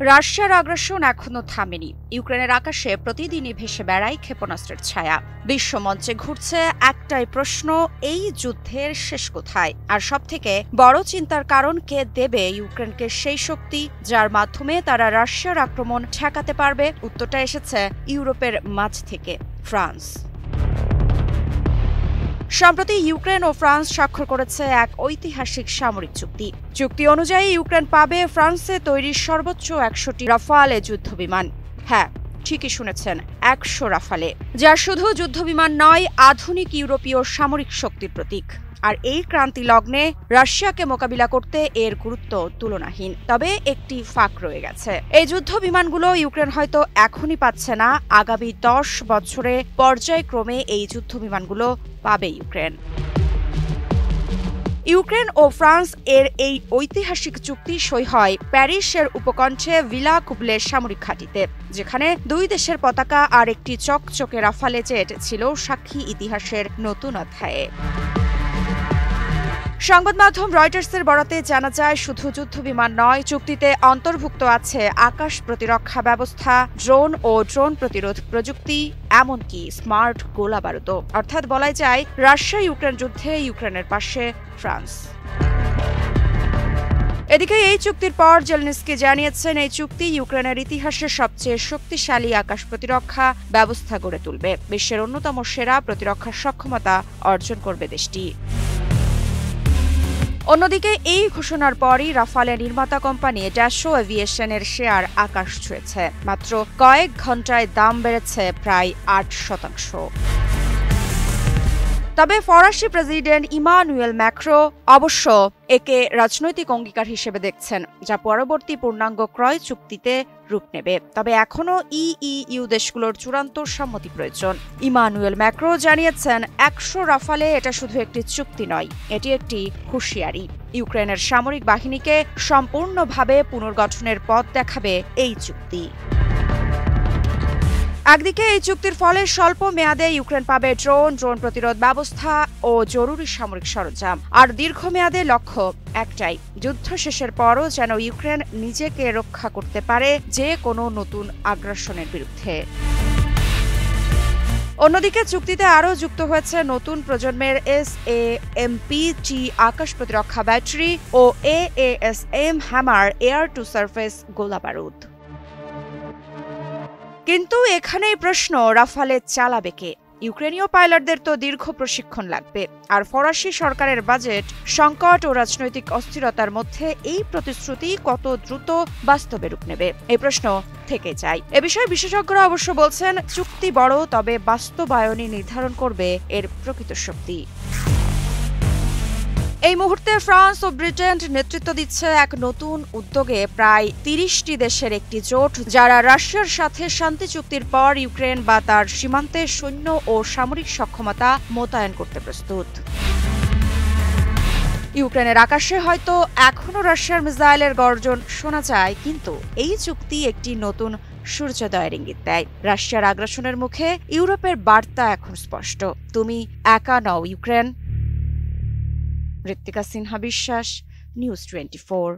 রাশিয়ার আগ্রাসন এখনো থামেনি। ইউক্রেনের আকাশে প্রতিদিনই ভেসে বেড়ায় ক্ষেপণাস্ত্রের ছায়া। বিশ্বমঞ্চে ঘুরছে একটাই প্রশ্ন, এই যুদ্ধের শেষ কোথায়? আর সবথেকে বড় চিন্তার কারণ, কে দেবে ইউক্রেনকে সেই শক্তি যার মাধ্যমে তারা রাশিয়ার আক্রমণ ঠেকাতে পারবে? উত্তরটা এসেছে ইউরোপের মাঝ থেকে, ফ্রান্স। সম্প্রতি ইউক্রেন ও ফ্রান্স স্বাক্ষর করেছে এক ঐতিহাসিক সামরিক চুক্তি অনুযায়ী ইউক্রেন পাবে ফ্রান্সে তৈরি সর্বোচ্চ ১০০টি রাফালে যুদ্ধবিমান। হ্যাঁ, ঠিকই শুনেছেন, ১০০ রাফালে, যা শুধু যুদ্ধবিমান নয়, আধুনিক ইউরোপীয় সামরিক শক্তির প্রতীক। আর এই ক্রান্তি লগ্নে রাশিয়াকে মোকাবিলা করতে এর গুরুত্ব তুলনাহীন। তবে একটি ফাঁক রয়ে গেছে। এই যুদ্ধ বিমানগুলো ইউক্রেন হয়তো এখনই পাচ্ছে না, আগামী ১০ বছরে পর্যায়ক্রমে এই যুদ্ধ বিমানগুলো পাবে ইউক্রেন। ইউক্রেন ও ফ্রান্স এর এই ঐতিহাসিক চুক্তি সই হয় প্যারিসের উপকণ্ঠে ভিলা কুবলের সামরিক ঘাঁটিতে, যেখানে দুই দেশের পতাকা আর একটি চকচকে রাফালে জেট ছিল সাক্ষী ইতিহাসের নতুন অধ্যায়ে। সংবাদ মাধ্যম রয়টার্সের বরাতে জানা যায়, শুধু যুদ্ধবিমান নয়, চুক্তিতে অন্তর্ভুক্ত আছে আকাশ প্রতিরক্ষা ব্যবস্থা, ড্রোন ও ড্রোন প্রতিরোধ প্রযুক্তি, এমনকি স্মার্ট গোলা বারুদও। অর্থাৎ বলাই যায়, রাশিয়া ইউক্রেন যুদ্ধে ইউক্রেনের পাশে ফ্রান্স। এদিকে এই চুক্তির পর জেলেনস্কি জানিয়েছেন, এই চুক্তি ইউক্রেনের ইতিহাসের সবচেয়ে শক্তিশালী আকাশ প্রতিরক্ষা ব্যবস্থা গড়ে তুলবে। বিশ্বের অন্যতম সেরা প্রতিরক্ষা সক্ষমতা অর্জন করবে দেশটি। অন্যদিকে এই ঘোষণার পরই রাফালের নির্মাতা কোম্পানি ড্যাশো এভিয়েশনের শেয়ার আকাশ ছুঁয়েছে। মাত্র কয়েক ঘন্টায় দাম বেড়েছে প্রায় ৮%। তবে ফরাসি প্রেসিডেন্ট ইমানুয়েল ম্যাক্রো অবশ্য একে রাজনৈতিক অঙ্গীকার হিসেবে দেখছেন, যা পরবর্তী পূর্ণাঙ্গ ক্রয় চুক্তিতে রূপ নেবে। তবে এখনও ইইউ দেশগুলোর চূড়ান্ত সম্মতি প্রয়োজন। ইমানুয়েল ম্যাক্রো জানিয়েছেন, ১০০ রাফালে এটা শুধু একটি চুক্তি নয়, এটি একটি হুঁশিয়ারি। ইউক্রেনের সামরিক বাহিনীকে সম্পূর্ণভাবে পুনর্গঠনের পথ দেখাবে এই চুক্তি। একদিকে এই চুক্তির ফলে স্বল্প মেয়াদে ইউক্রেন পাবে ড্রোন প্রতিরোধ ব্যবস্থা ও জরুরি সামরিক সরঞ্জাম। আর দীর্ঘমেয়াদে লক্ষ্য একটাই, যুদ্ধ শেষের পরও যেন ইউক্রেন নিজেকে রক্ষা করতে পারে যে কোনো নতুন আগ্রাসনের বিরুদ্ধে। অন্যদিকে চুক্তিতে আরও যুক্ত হয়েছে নতুন প্রজন্মের SAMPT আকাশ প্রতিরক্ষা ব্যাটারি ও AASM hammer air to surface গোলা বারুদ। কিন্তু এখানেই প্রশ্ন, রাফালে চালাবে কে? ইউক্রেনীয় পাইলটদের তো দীর্ঘ প্রশিক্ষণ লাগবে। আর ফরাসি সরকারের বাজেট সংকট ও রাজনৈতিক অস্থিরতার মধ্যে এই প্রতিশ্রুতি কত দ্রুত বাস্তবে রূপ নেবে, এই প্রশ্ন থেকে যায়। এ বিষয়ে বিশেষজ্ঞরা অবশ্য বলছেন, চুক্তি বড়, তবে বাস্তবায়নই নির্ধারণ করবে এর প্রকৃত শক্তি। এই মুহূর্তে ফ্রান্স ও ব্রিটেন নেতৃত্ব দিচ্ছে এক নতুন উদ্যোগে, প্রায় ৩০টি দেশের একটি জোট, যারা রাশিয়ার সাথে শান্তি চুক্তির পর ইউক্রেন বা তার সীমান্তে সৈন্য ও সামরিক সক্ষমতা মোতায়েন করতে প্রস্তুত। ইউক্রেনের আকাশে হয়তো এখনও রাশিয়ার মিসাইলের গর্জন শোনা যায়, কিন্তু এই চুক্তি একটি নতুন সূর্যোদয়ের ইঙ্গিত দেয়। রাশিয়ার আগ্রাসনের মুখে ইউরোপের বার্তা এখন স্পষ্ট, তুমি একা নও ইউক্রেন। ঋত্বিকা সিনহা বিশ্বাস, নিউজ 24।